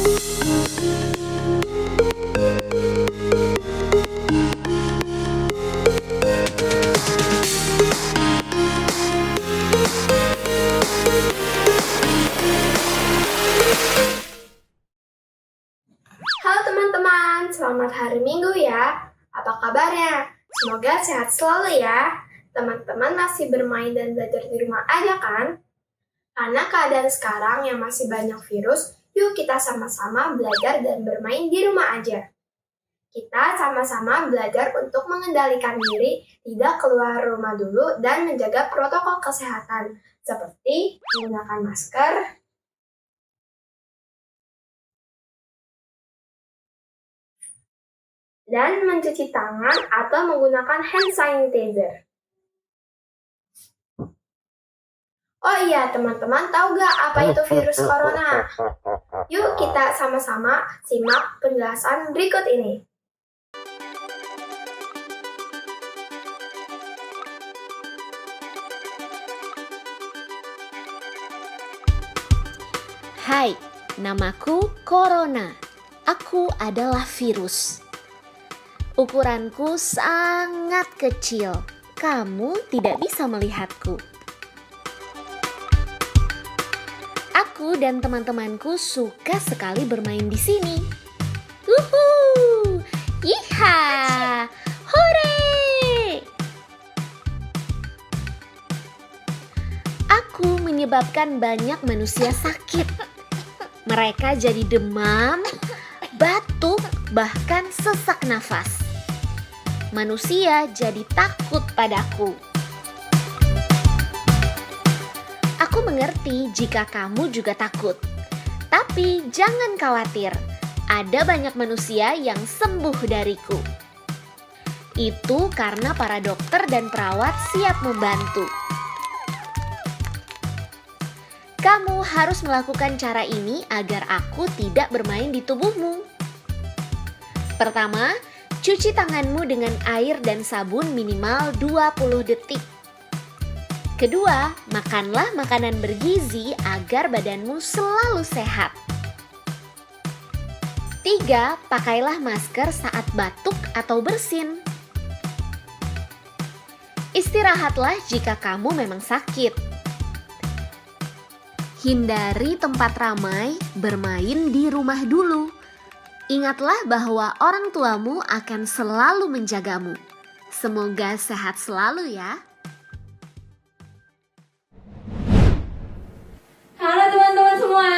Halo teman-teman, selamat hari Minggu ya. Apa kabarnya? Semoga sehat selalu ya. Teman-teman masih bermain dan belajar di rumah aja kan? Karena keadaan sekarang yang masih banyak virus, yuk kita sama-sama belajar dan bermain di rumah aja. Kita sama-sama belajar untuk mengendalikan diri, tidak keluar rumah dulu, dan menjaga protokol kesehatan, seperti menggunakan masker, dan mencuci tangan atau menggunakan hand sanitizer. Oh iya, teman-teman tahu gak apa itu virus corona? Yuk kita sama-sama simak penjelasan berikut ini. Hai, namaku Corona. Aku adalah virus. Ukuranku sangat kecil. Kamu tidak bisa melihatku. Aku dan teman-temanku suka sekali bermain di sini. Wuhuu! Yiha! Hore! Aku menyebabkan banyak manusia sakit. Mereka jadi demam, batuk, bahkan sesak nafas. Manusia jadi takut padaku. Aku mengerti jika kamu juga takut. Tapi jangan khawatir, ada banyak manusia yang sembuh dariku. Itu karena para dokter dan perawat siap membantu. Kamu harus melakukan cara ini agar aku tidak bermain di tubuhmu. Pertama, cuci tanganmu dengan air dan sabun minimal 20 detik. Kedua, makanlah makanan bergizi agar badanmu selalu sehat. Tiga, pakailah masker saat batuk atau bersin. Istirahatlah jika kamu memang sakit. Hindari tempat ramai, bermain di rumah dulu. Ingatlah bahwa orang tuamu akan selalu menjagamu. Semoga sehat selalu ya. Halo teman-teman semua,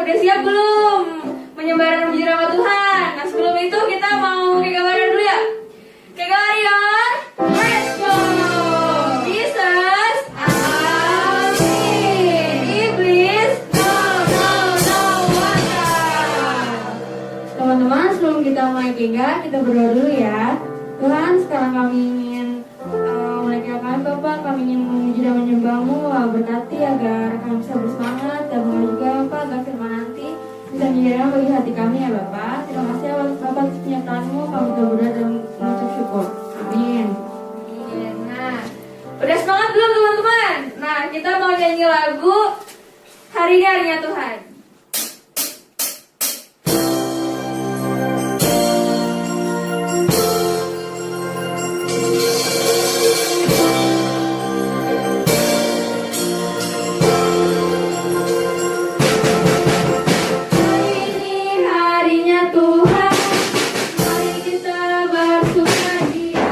udah siap belum menyebarkan puji nama Tuhan? Nah sebelum itu kita mau kegabarian dulu ya. Kegabarian, let's go! Jesus, amin. Iblis, no, teman-teman, sebelum kita mulai kega, kita berdoa dulu ya. Tuhan, sekarang kami ingin kami Bapak, kami ingin memuji dan menyembah-Mu, berkati agar kami bisa bersemangat dan juga Bapak agar firman nanti bisa menjadi bagi hati kami ya Bapak. Terima kasih ya Bapak atas penyertaan-Mu, kami berdoa dan mengucap syukur. Amin. Nah, udah semangat belum teman-teman? Nah, kita mau nyanyi lagu Hari ini Harinya Tuhan. Tuhan, mari kita bersukaria.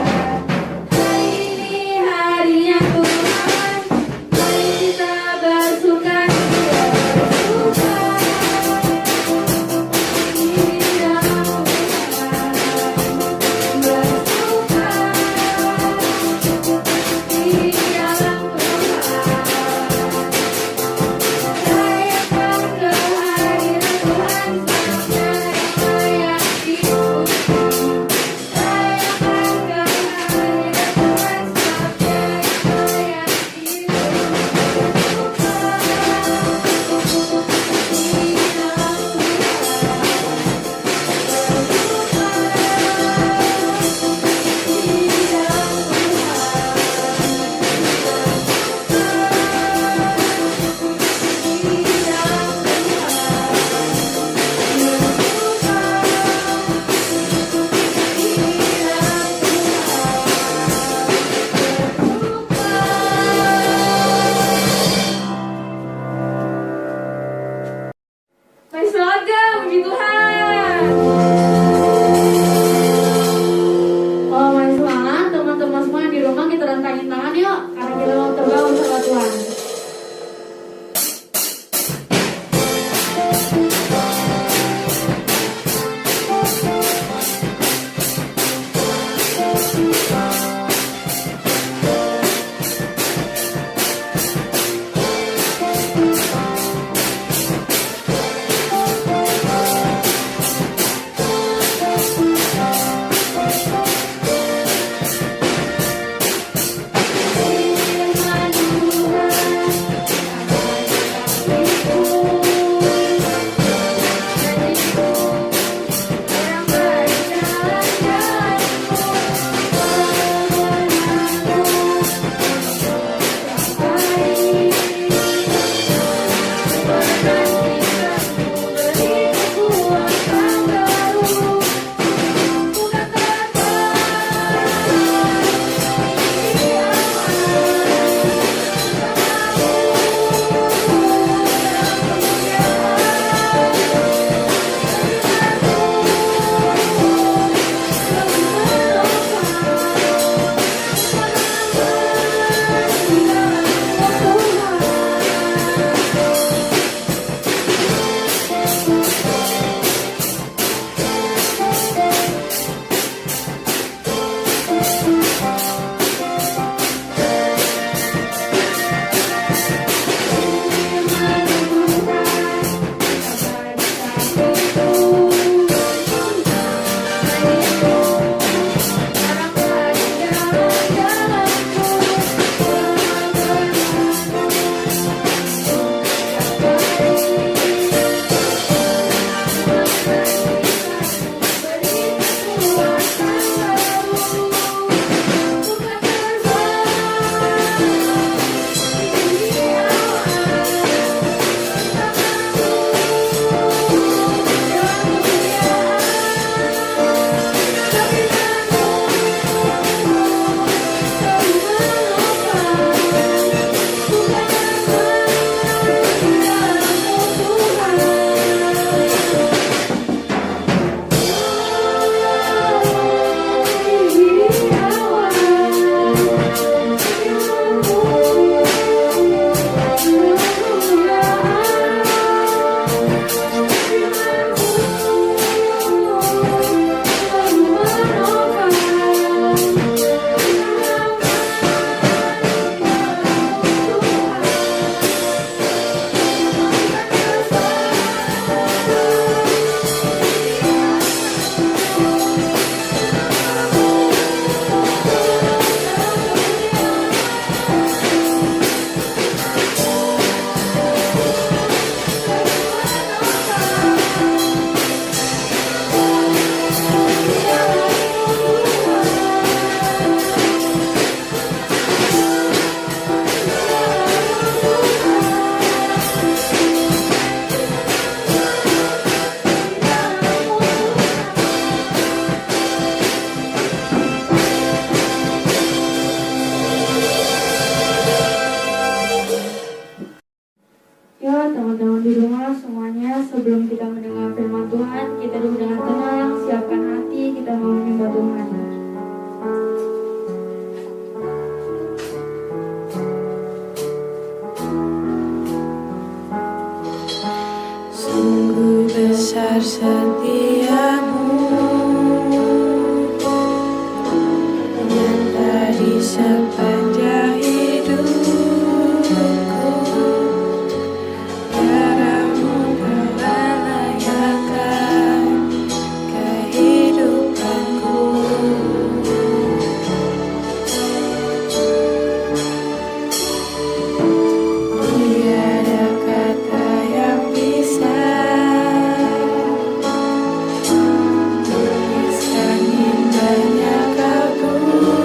Ya, teman-teman di rumah semuanya, sebelum kita mendengar firman Tuhan, kita dulu dengan tenang, siapkan hati, kita mau menyembah Tuhan. Sungguh besar setiamu, nyata di sepanjang hidupku. Darahmu telah layakkan kehidupanku. Tiada kata yang bisa tuliskan indahnya kau Tuhan.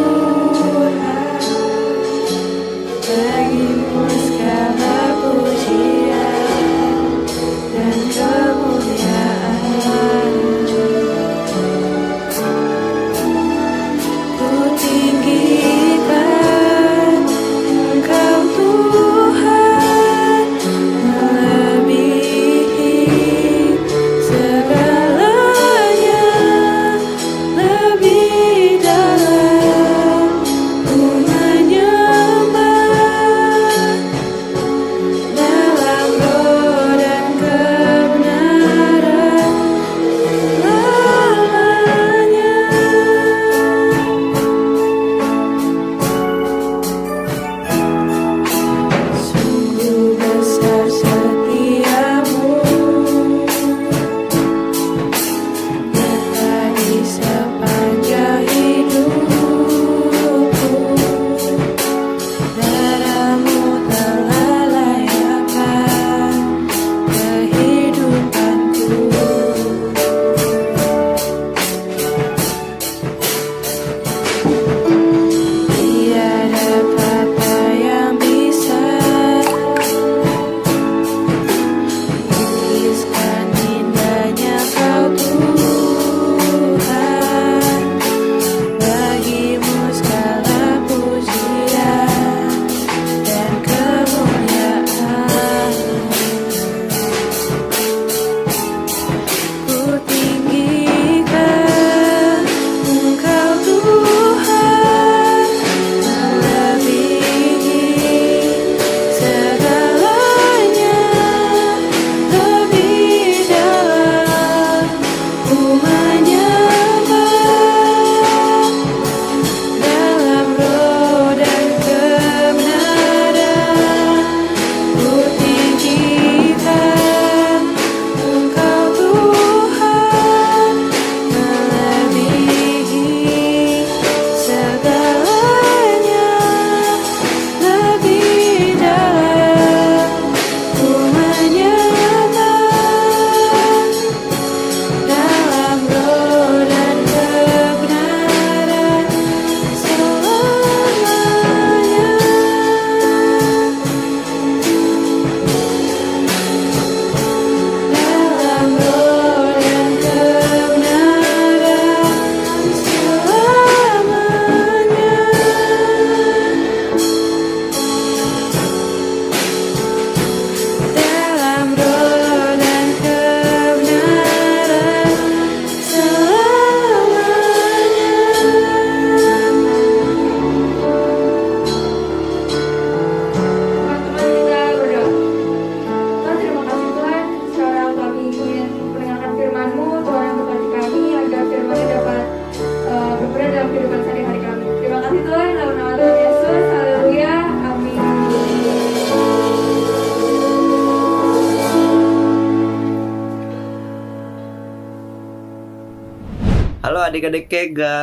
adik-adik Kega.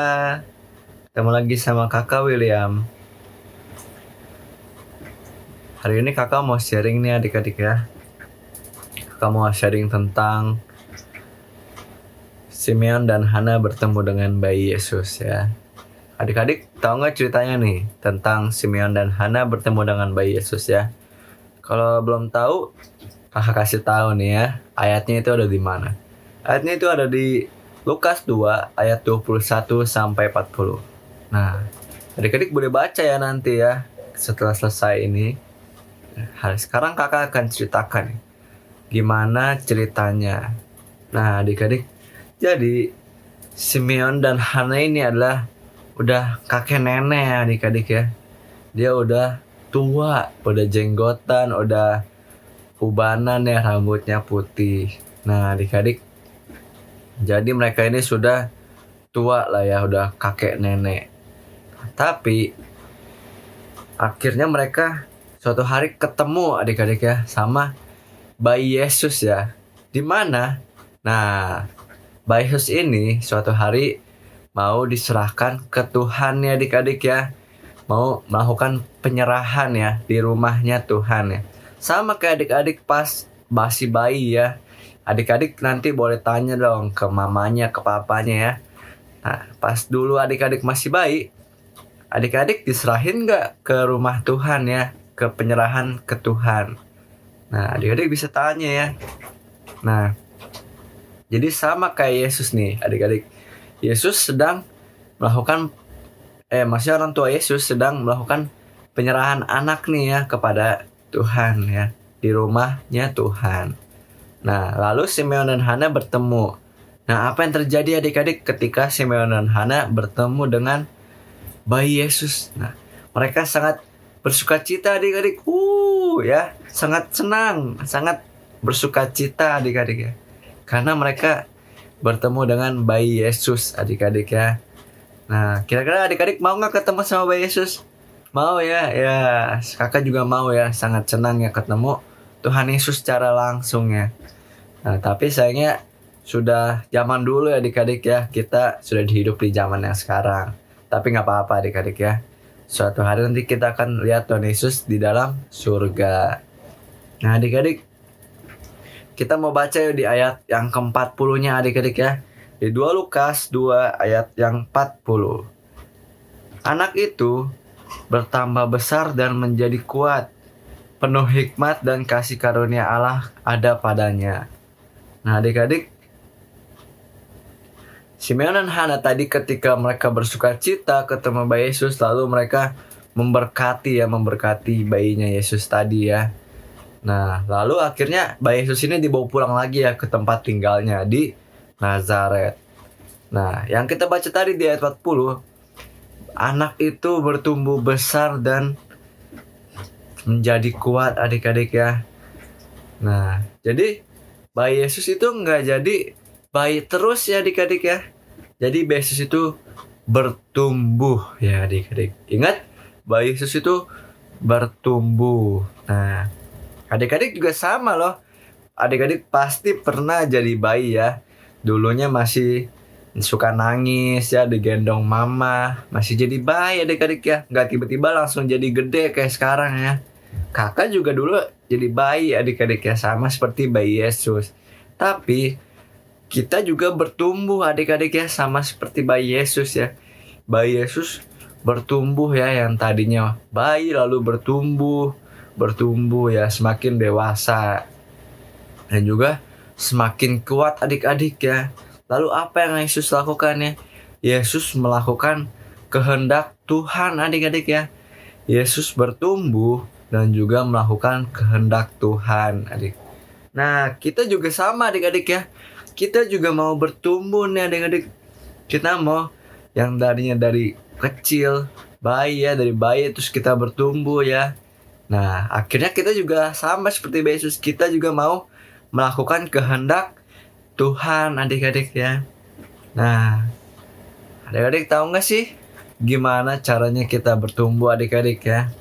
Ketemu lagi sama kakak William. Hari ini kakak mau sharing nih adik-adik ya. Kakak mau sharing tentang Simeon dan Hana bertemu dengan bayi Yesus ya. Adik-adik tahu nggak ceritanya nih tentang Simeon dan Hana bertemu dengan bayi Yesus ya? Kalau belum tahu, kakak kasih tahu nih ya. Ayatnya itu ada di mana? Ayatnya itu ada di Lukas 2 ayat 21 sampai 40. Nah, adik-adik boleh baca ya nanti ya setelah selesai ini. Sekarang kakak akan ceritakan gimana ceritanya. Nah adik-adik, jadi Simeon dan Hana ini adalah udah kakek nenek ya adik-adik ya. Dia udah tua, udah jenggotan, udah ubanan ya, rambutnya putih. Nah adik-adik, jadi mereka ini sudah tua lah ya, udah kakek nenek. Tapi akhirnya mereka suatu hari ketemu adik-adik ya sama bayi Yesus ya. Di mana? Nah, bayi Yesus ini suatu hari mau diserahkan ke Tuhan ya adik-adik ya. Mau melakukan penyerahan ya di rumahnya Tuhan ya. Sama kayak adik-adik pas masih bayi ya. Adik-adik nanti boleh tanya dong ke mamanya, ke papanya ya. Nah, pas dulu adik-adik masih bayi, adik-adik diserahin gak ke rumah Tuhan ya? Ke penyerahan ke Tuhan. Nah adik-adik bisa tanya ya. Nah jadi sama kayak Yesus nih adik-adik. Yesus sedang melakukan maksudnya orang tua Yesus sedang melakukan penyerahan anak nih ya kepada Tuhan ya, di rumahnya Tuhan. Nah lalu Simeon dan Hana bertemu. Nah apa yang terjadi adik-adik ketika Simeon dan Hana bertemu dengan bayi Yesus? Nah mereka sangat bersukacita adik-adik, ya, sangat senang, sangat bersukacita adik-adik ya, karena mereka bertemu dengan bayi Yesus adik-adik ya. Nah, kira-kira adik-adik mau nggak ketemu sama bayi Yesus? Mau ya, ya, kakak juga mau ya, sangat senang ya ketemu Tuhan Yesus secara langsung ya. Nah, tapi sayangnya sudah zaman dulu ya adik-adik ya, kita sudah hidup di zaman yang sekarang. Tapi nggak apa-apa adik-adik ya. Suatu hari nanti kita akan lihat Tuhan Yesus di dalam surga. Nah adik-adik, kita mau baca yuk di ayat yang ke-40-nya adik-adik ya. Di 2 Lukas 2 ayat yang 40. Anak itu bertambah besar dan menjadi kuat, penuh hikmat dan kasih karunia Allah ada padanya. Nah adik-adik, Simeon dan Hana tadi ketika mereka bersukacita ketemu bayi Yesus, lalu mereka memberkati bayinya Yesus tadi ya. Nah lalu akhirnya bayi Yesus ini dibawa pulang lagi ya ke tempat tinggalnya di Nazaret. Nah yang kita baca tadi di ayat 40, anak itu bertumbuh besar dan menjadi kuat adik-adik ya. Nah jadi bayi Yesus itu nggak jadi bayi terus ya adik-adik ya. Jadi bayi Yesus itu bertumbuh ya adik-adik. Ingat, bayi Yesus itu bertumbuh. Nah, adik-adik juga sama loh. Adik-adik pasti pernah jadi bayi ya. Dulunya masih suka nangis ya, digendong mama. Masih jadi bayi adik-adik ya. Nggak tiba-tiba langsung jadi gede kayak sekarang ya. Kakak juga dulu jadi bayi adik-adik ya. Sama seperti bayi Yesus. Tapi kita juga bertumbuh adik-adik ya, sama seperti bayi Yesus ya. Bayi Yesus bertumbuh ya, yang tadinya bayi lalu bertumbuh ya, semakin dewasa. Dan juga semakin kuat adik-adik ya. Lalu apa yang Yesus lakukan ya? Yesus melakukan kehendak Tuhan adik-adik ya. Yesus bertumbuh dan juga melakukan kehendak Tuhan adik. Nah kita juga sama adik-adik ya. Kita juga mau bertumbuh nih adik-adik. Kita mau yang dari kecil, bayi ya, dari bayi terus kita bertumbuh ya. Nah akhirnya kita juga sama seperti Yesus. Kita juga mau melakukan kehendak Tuhan adik-adik ya. Nah adik-adik tahu gak sih gimana caranya kita bertumbuh adik-adik ya?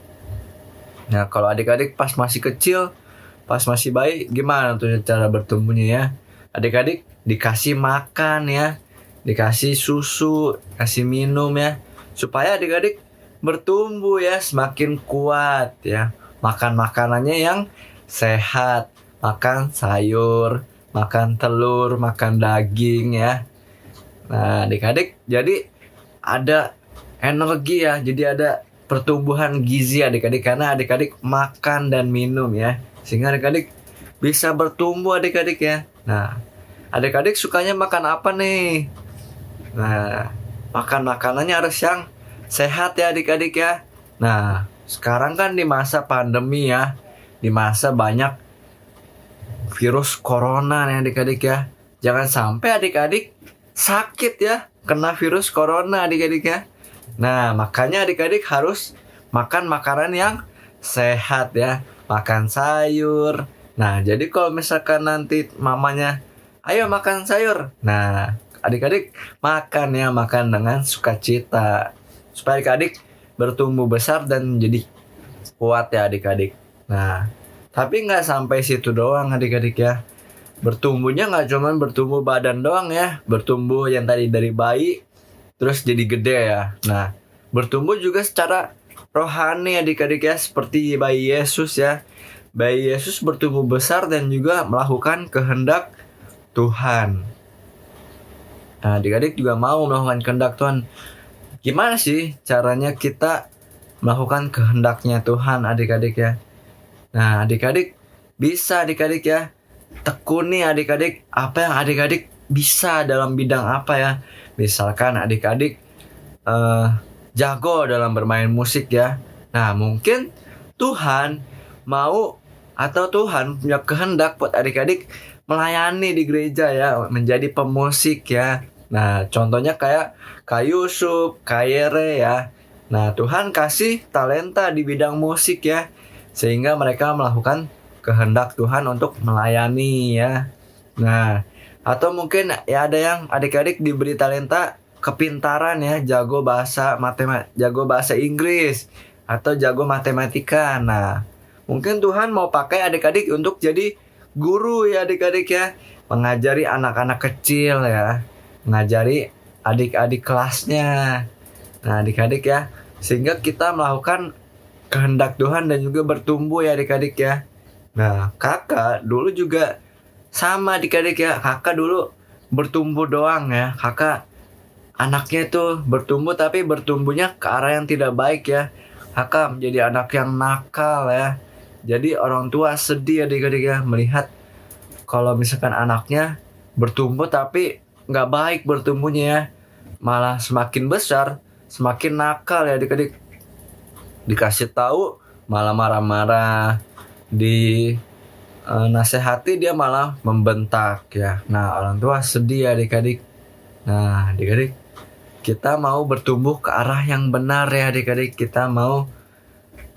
Nah kalau adik-adik pas masih kecil, pas masih bayi, gimana tuh cara bertumbuhnya ya? Adik-adik dikasih makan ya, dikasih susu, kasih minum ya, supaya adik-adik bertumbuh ya, semakin kuat ya. Makan makanannya yang sehat, makan sayur, makan telur, makan daging ya. Nah, adik-adik jadi ada energi ya, jadi ada pertumbuhan gizi adik-adik karena adik-adik makan dan minum ya. Sehingga adik-adik bisa bertumbuh adik-adik ya. Nah, adik-adik sukanya makan apa nih? Nah, makan makanannya harus yang sehat ya adik-adik ya. Nah, sekarang kan di masa pandemi ya, di masa banyak virus corona nih adik-adik ya. Jangan sampai adik-adik sakit ya, kena virus corona adik-adik ya. Nah, makanya adik-adik harus makan makanan yang sehat ya. Makan sayur. Nah, jadi kalau misalkan nanti mamanya, ayo makan sayur. Nah, adik-adik makan ya, makan dengan sukacita. Supaya adik-adik bertumbuh besar dan menjadi kuat ya adik-adik. Nah, tapi nggak sampai situ doang adik-adik ya. Bertumbuhnya nggak cuman bertumbuh badan doang ya. Bertumbuh yang tadi dari bayi, terus jadi gede ya. Nah, bertumbuh juga secara rohani adik-adik ya. Seperti bayi Yesus ya. Bayi Yesus bertumbuh besar dan juga melakukan kehendak Tuhan. Nah, adik-adik juga mau melakukan kehendak Tuhan. Gimana sih caranya kita melakukan kehendaknya Tuhan adik-adik ya? Nah, adik-adik bisa adik-adik ya. Tekuni adik-adik apa yang adik-adik bisa dalam bidang apa ya. Misalkan adik-adik jago dalam bermain musik ya. Nah, mungkin Tuhan mau atau Tuhan punya kehendak buat adik-adik melayani di gereja ya, menjadi pemusik ya. Nah, contohnya kayak Kak Yusuf, Kak Yere ya. Nah, Tuhan kasih talenta di bidang musik ya, sehingga mereka melakukan kehendak Tuhan untuk melayani ya. Nah, atau mungkin ya ada yang adik-adik diberi talenta kepintaran ya, jago bahasa jago bahasa Inggris atau jago matematika. Nah, mungkin Tuhan mau pakai adik-adik untuk jadi guru ya adik-adik ya, mengajari anak-anak kecil ya, mengajari adik-adik kelasnya. Nah, adik-adik ya, sehingga kita melakukan kehendak Tuhan dan juga bertumbuh ya adik-adik ya. Nah, kakak dulu juga sama adik-adik ya. Kakak dulu bertumbuh doang ya. Kakak anaknya itu bertumbuh tapi bertumbuhnya ke arah yang tidak baik ya. Kakak menjadi anak yang nakal ya. Jadi orang tua sedih adik-adik ya melihat kalau misalkan anaknya bertumbuh tapi nggak baik bertumbuhnya ya. Malah semakin besar semakin nakal ya adik-adik. Dikasih tahu malah marah-marah, nasihati dia malah membentak ya. Nah, orang tua sedih ya adik-adik. Nah, adik-adik kita mau bertumbuh ke arah yang benar ya adik-adik. Kita mau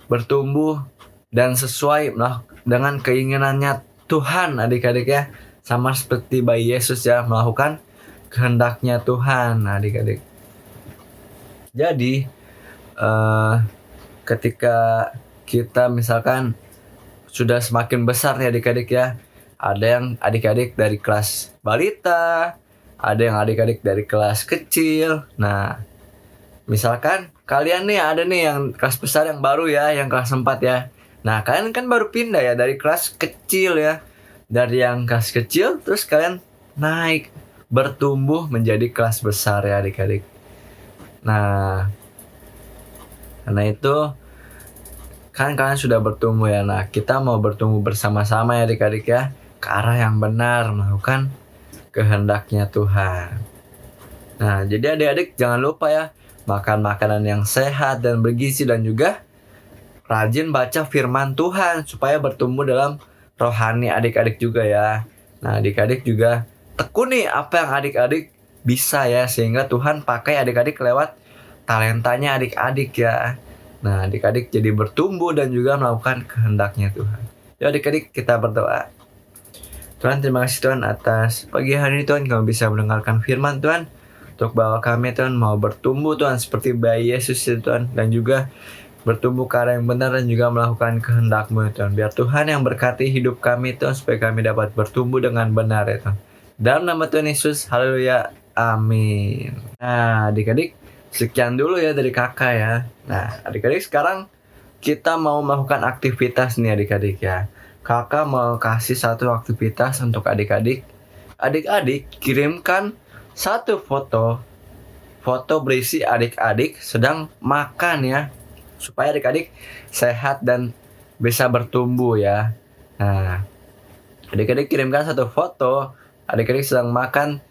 bertumbuh dan sesuai dengan keinginannya Tuhan adik-adik ya. Sama seperti bayi Yesus ya, melakukan kehendaknya Tuhan adik-adik. Jadi ketika kita misalkan sudah semakin besar nih adik-adik ya, ada yang adik-adik dari kelas balita, ada yang adik-adik dari kelas kecil. Nah, misalkan kalian nih ada nih yang kelas besar yang baru ya, yang kelas 4 ya. Nah, kalian kan baru pindah ya dari kelas kecil ya. Dari yang kelas kecil terus kalian naik bertumbuh menjadi kelas besar ya adik-adik. Nah, karena itu kan kalian sudah bertumbuh ya. Nah, kita mau bertumbuh bersama-sama ya adik-adik ya, ke arah yang benar, melakukan kehendaknya Tuhan. Nah, jadi adik-adik jangan lupa ya, makan makanan yang sehat dan bergizi dan juga rajin baca firman Tuhan supaya bertumbuh dalam rohani adik-adik juga ya. Nah, adik-adik juga tekuni apa yang adik-adik bisa ya, sehingga Tuhan pakai adik-adik lewat talentanya adik-adik ya. Nah, adik-adik jadi bertumbuh dan juga melakukan kehendaknya Tuhan. Yuk adik-adik kita berdoa. Tuhan, terima kasih Tuhan atas pagi hari ini Tuhan kami bisa mendengarkan firman Tuhan. Untuk bahwa kami Tuhan mau bertumbuh Tuhan seperti bayi Yesus ya Tuhan. Dan juga bertumbuh ke arah yang benar dan juga melakukan kehendak-Mu ya Tuhan. Biar Tuhan yang berkati hidup kami Tuhan supaya kami dapat bertumbuh dengan benar ya Tuhan. Dalam nama Tuhan Yesus, haleluya, Amin. Nah, adik-adik, sekian dulu ya dari kakak ya. Nah, adik-adik sekarang kita mau melakukan aktivitas nih adik-adik ya. Kakak mau kasih satu aktivitas untuk adik-adik. Adik-adik kirimkan satu foto berisi adik-adik sedang makan ya. Supaya adik-adik sehat dan bisa bertumbuh ya. Nah, adik-adik kirimkan satu foto adik-adik sedang makan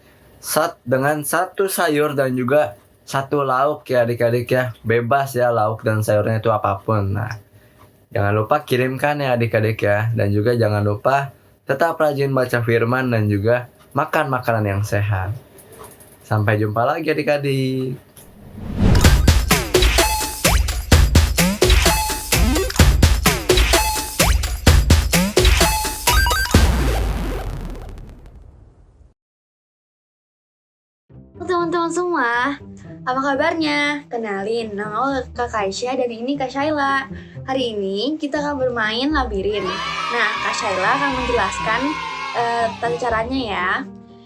dengan satu sayur dan juga satu lauk ya adik-adik ya. Bebas ya lauk dan sayurnya itu apapun. Nah, jangan lupa kirimkan ya adik-adik ya. Dan juga jangan lupa tetap rajin baca firman dan juga makan makanan yang sehat. Sampai jumpa lagi adik-adik. Teman-teman semua, apa kabarnya? Kenalin, nama aku Kak Kaisya dan ini Kak Shaila. Hari ini kita akan bermain labirin. Nah, Kak Shaila akan menjelaskan tata caranya ya.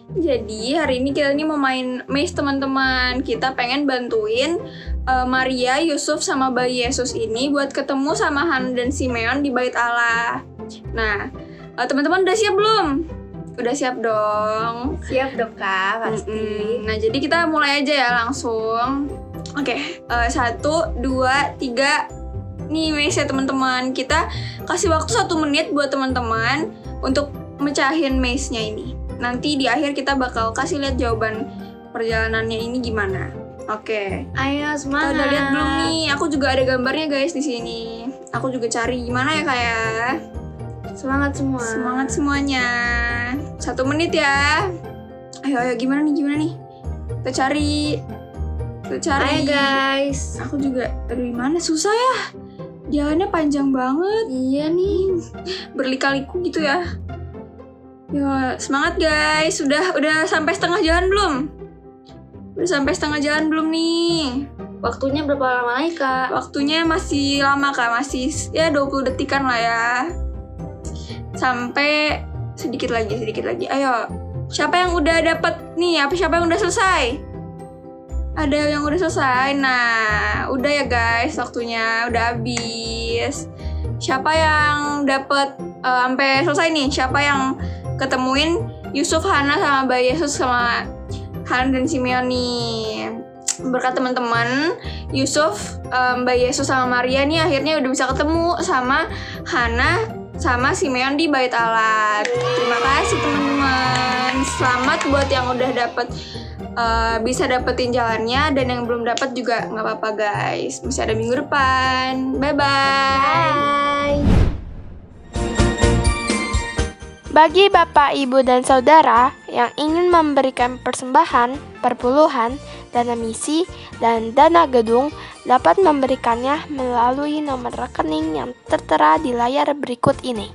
Jadi hari ini kita mau main maze teman-teman. Kita pengen bantuin Maria, Yusuf, sama bayi Yesus ini buat ketemu sama Han dan Simeon di Bait Allah. Nah, teman-teman udah siap belum? Udah siap dong. Siap dong Kak, pasti. Nah, jadi kita mulai aja ya langsung. Oke, 1, 2, 3. Nih maze ya teman-teman. Kita kasih waktu 1 menit buat teman-teman untuk mecahin maze-nya ini. Nanti di akhir kita bakal kasih lihat jawaban perjalanannya ini gimana. Oke. Ayo Kita semangat. udah lihat belum nih? Aku juga ada gambarnya guys di sini. Aku juga cari gimana ya Kak ya. Semangat semua. Semangat semuanya. 1 menit ya. Ayo gimana nih? Kita cari. Ayo guys. Aku juga. Aduh gimana? Susah ya. Jalannya panjang banget. Iya nih. Berliku-liku gitu ya. Ya, semangat guys. Udah sampai setengah jalan belum? Udah sampai setengah jalan belum nih? Waktunya berapa lama lagi Kak? Waktunya masih lama Kak, masih ya 20 detikan lah ya. Sampai sedikit lagi. Ayo. Siapa yang udah dapat nih? Siapa yang udah selesai? Ada yang udah selesai. Nah, udah ya guys, waktunya udah habis. Siapa yang dapat sampai selesai nih? Siapa yang ketemuin Yusuf, Hana, sama bayi Yesus sama Han dan Simeon nih? Berkat teman-teman, Yusuf, bayi Yesus sama Maria nih akhirnya udah bisa ketemu sama Hana sama Simeon di Bait Allah. Terima kasih teman-teman. Selamat buat yang udah bisa dapetin jalannya, dan yang belum dapat juga nggak apa-apa guys. Masih ada minggu depan. Bye-bye. Bye. Bagi Bapak, Ibu, dan Saudara yang ingin memberikan persembahan, perpuluhan, dana misi, dan dana gedung dapat memberikannya melalui nomor rekening yang tertera di layar berikut ini.